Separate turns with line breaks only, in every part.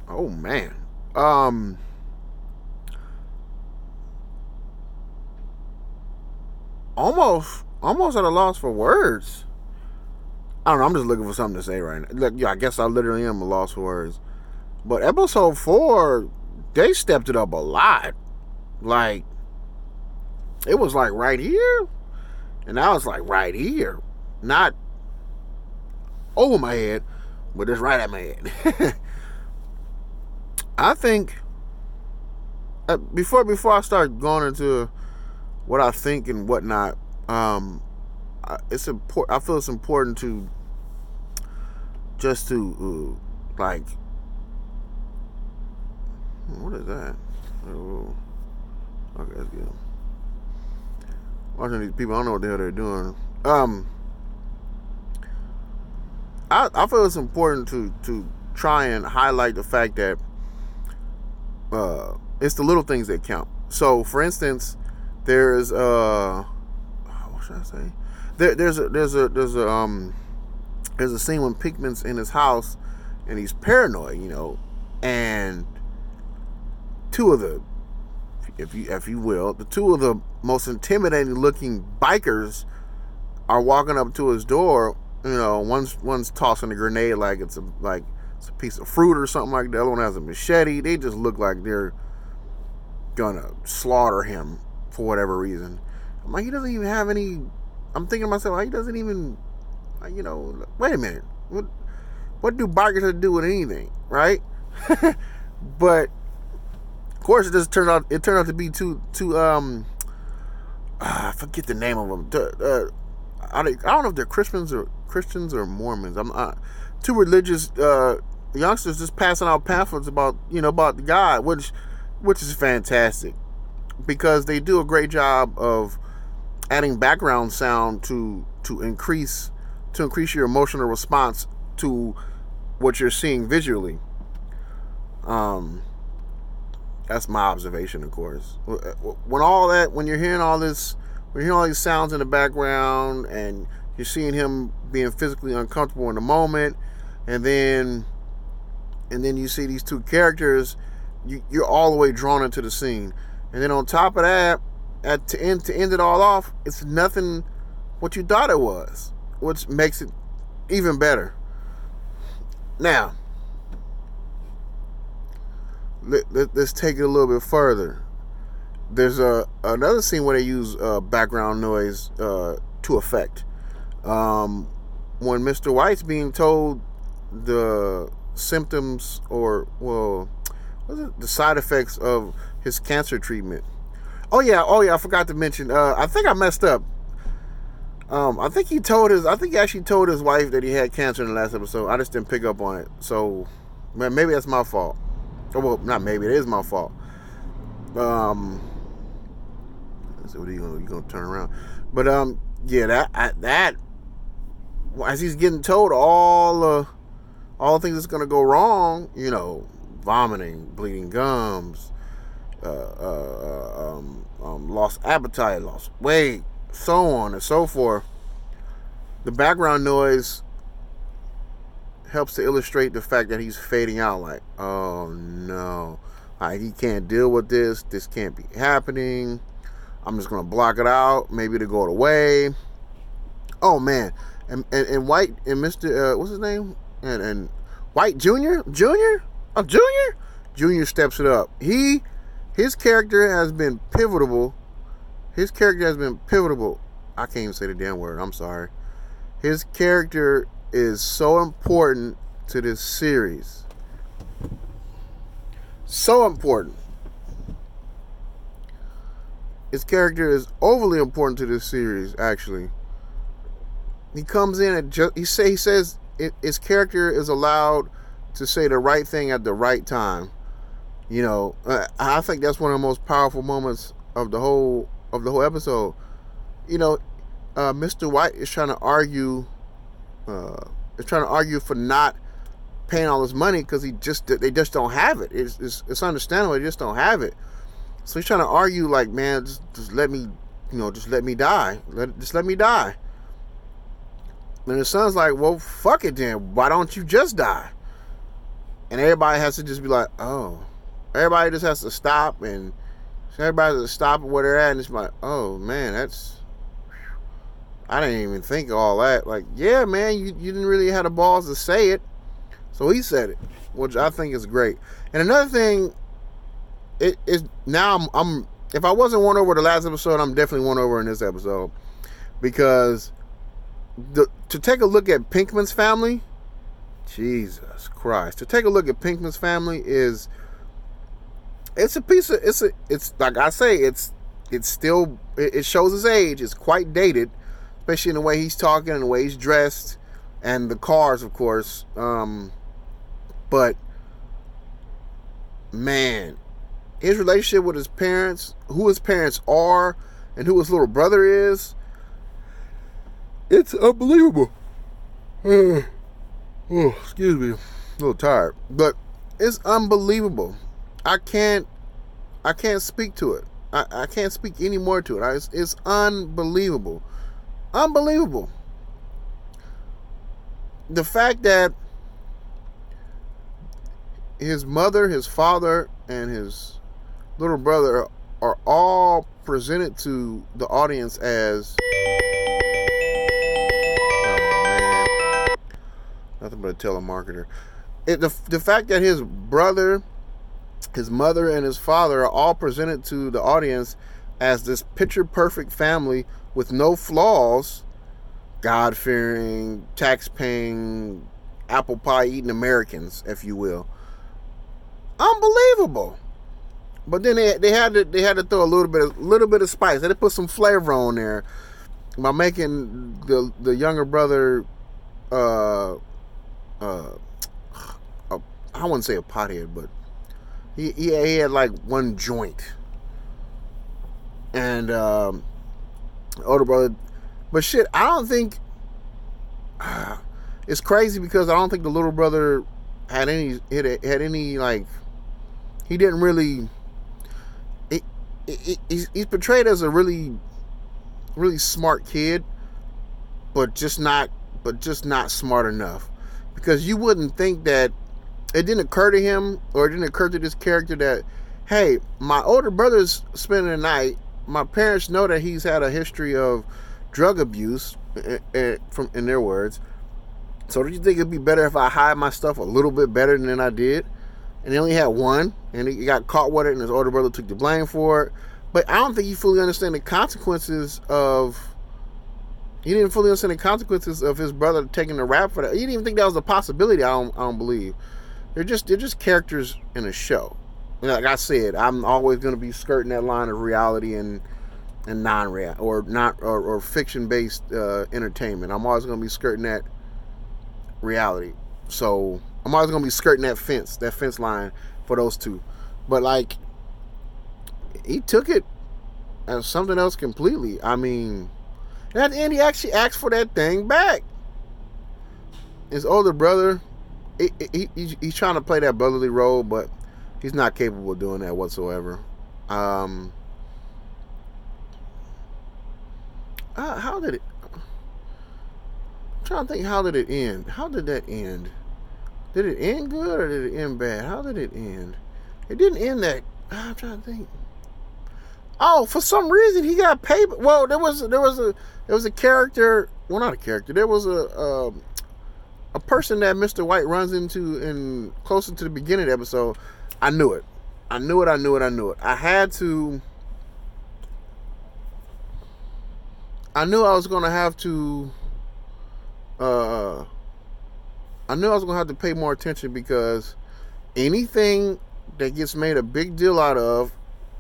Oh man. Um, almost at a loss for words. I don't know. I'm just looking for something to say right now. Look, yeah, I guess I literally am a loss for words. But episode 4, they stepped it up a lot. Like it was like right here, and now it's like right here, not over my head, but it's right at my head. I think before I start going into what I think and whatnot, it's important. I feel it's important to just to like, what is that? Oh, okay, that's good. Watching these people, I don't know what the hell they're doing. I feel it's important to try and highlight the fact that it's the little things that count. So, for instance, there's what should I say? There's a scene when Pinkman's in his house and he's paranoid, and two of the, if you will, the two of the most intimidating looking bikers are walking up to his door. One's tossing a grenade like it's a piece of fruit or something like that. The other one has a machete. They just look like they're gonna slaughter him for whatever reason. I'm like, he doesn't even have any. I'm thinking to myself, like, he doesn't even, wait a minute. What do bikers have to do with anything, right? But of course, it turned out to be two I forget the name of them. I don't know if they're Christians or Mormons. I'm two religious youngsters just passing out pamphlets about the God, which is fantastic because they do a great job of adding background sound to increase your emotional response to what you're seeing visually. That's my observation, of course. When you're hearing all these sounds in the background, and you're seeing him being physically uncomfortable in the moment, and then you see these two characters, you're all the way drawn into the scene. And then on top of that, to end it all off, it's nothing what you thought it was, which makes it even better. Now, let's take it a little bit further. There's another scene where they use background noise to effect. When Mr. White's being told the symptoms the side effects of his cancer treatment. Oh yeah, I forgot to mention. I think I messed up. I think he actually told his wife that he had cancer in the last episode. I just didn't pick up on it. So maybe that's my fault. Well, not maybe, it is my fault. So what are you gonna turn around? But yeah, that as he's getting told all the things that's gonna go wrong, vomiting, bleeding gums, lost appetite, lost weight, so on and so forth. The background noise helps to illustrate the fact that he's fading out. Like, oh no, he can't deal with this. This can't be happening. I'm just gonna block it out. Maybe to go away. Oh man, and White and Mr. What's his name? And White Junior, Junior steps it up. His character has been pivotal. I can't even say the damn word. I'm sorry. His character is so important to this series. So important. His character is overly important to this series, actually. He comes in and he says his character is allowed to say the right thing at the right time. I think that's one of the most powerful moments of the whole episode. Mr. White is trying to argue for not paying all this money because they just don't have it. It's understandable, they just don't have it. So he's trying to argue like, man, just let me, just let me die. Just let me die. And his son's like, well, fuck it then. Why don't you just die? and everybody has to just be like, oh, everybody just has to stop, and everybody has to stop where they're at, and it's like, oh man, I didn't even think of all that. Like, yeah, man, you didn't really have the balls to say it, so he said it, which I think is great. And another thing, it is now I'm if I wasn't won over the last episode, I'm definitely won over in this episode, because to take a look at Pinkman's family, Jesus Christ, to take a look at Pinkman's family it's like I say, it shows his age. It's quite dated, especially in the way he's talking and the way he's dressed, and the cars, of course. But man, his relationship with his parents, who his parents are, and who his little brother is, it's unbelievable. Oh, excuse me, a little tired, but it's unbelievable. I can't speak to it. I can't speak any more to it. It's unbelievable. Unbelievable. The fact that his mother, his father, and his little brother are all presented to the audience as, oh man, nothing but a telemarketer. The fact that his brother, his mother, and his father are all presented to the audience as this picture-perfect family with no flaws, God-fearing, tax-paying, apple pie-eating Americans, if you will. Unbelievable. But then they had to throw a little bit of spice. They had to put some flavor on there by making the younger brother I wouldn't say a pothead, but he had like one joint, and older brother. But shit, I don't think it's crazy, because I don't think the little brother had any like, he didn't really. He's portrayed as a really smart kid, but just not smart enough, because you wouldn't think that. It didn't occur to him, or it didn't occur to this character that, hey, my older brother's spending the night. My parents know that he's had a history of drug abuse, in their words. So do you think it'd be better if I hide my stuff a little bit better than I did? And he only had one, and he got caught with it, and his older brother took the blame for it. But I don't think he fully understand the consequences of. He didn't fully understand the consequences of his brother taking the rap for that. He didn't even think that was a possibility. I don't believe. They're just characters in a show. Like I said, I'm always going to be skirting that line of reality and non-real or fiction-based entertainment. I'm always going to be skirting that reality. So I'm always going to be skirting that fence line for those two. But like, he took it as something else completely. I mean, and at the end, he actually asked for that thing back. His older brother. He's trying to play that brotherly role, but he's not capable of doing that whatsoever. How did it? I'm trying to think. How did it end? How did that end? Did it end good, or did it end bad? How did it end? It didn't end that. I'm trying to think. Oh, for some reason he got paid. Well, there was a character. Well, not a character. There was a person that Mr. White runs into in closer to the beginning of the episode. I knew it. I knew it. I knew I was going to have to pay more attention, because anything that gets made a big deal out of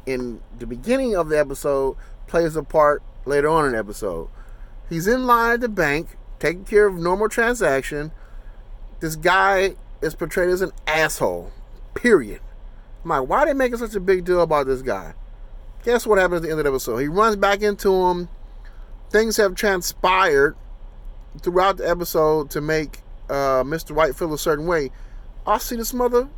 in the beginning of the episode plays a part later on in the episode. He's in line at the bank, taking care of normal transaction. This guy is portrayed as an asshole. Period. I'm like, why are they making such a big deal about this guy? Guess what happens at the end of the episode? He runs back into him. Things have transpired throughout the episode to make Mr. White feel a certain way. I see this mother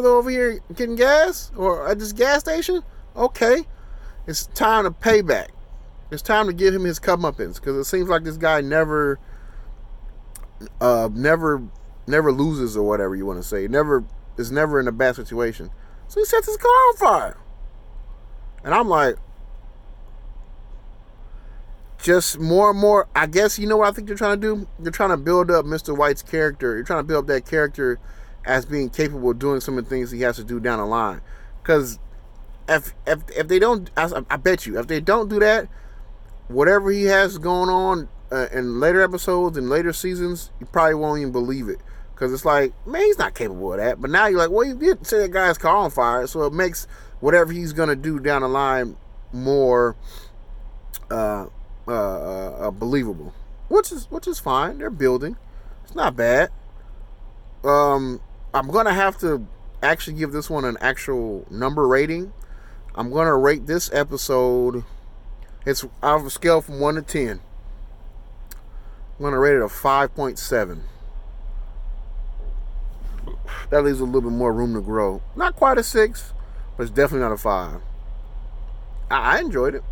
over here getting gas, or at this gas station. Okay, it's time to pay back. It's time to give him his comeuppance, because it seems like this guy never never loses or whatever you want to say. Never is never in a bad situation. So he sets his car on fire. And I'm like, just more and more, I guess, you know what I think they're trying to do? They're trying to build up Mr. White's character. You're trying to build up that character as being capable of doing some of the things he has to do down the line. Because if they don't, I bet you, if they don't do that, whatever he has going on in later episodes and later seasons, you probably won't even believe it. Because it's like, man, he's not capable of that. But now you're like, well, you did set that guy's car on fire. So it makes whatever he's going to do down the line more believable. Which is fine. They're building. It's not bad. I'm going to have to actually give this one an actual number rating. I'm going to rate this episode. It's out of a scale from 1 to 10. I'm going to rate it a 5.7. That leaves a little bit more room to grow. Not quite a 6, but it's definitely not a 5. I enjoyed it.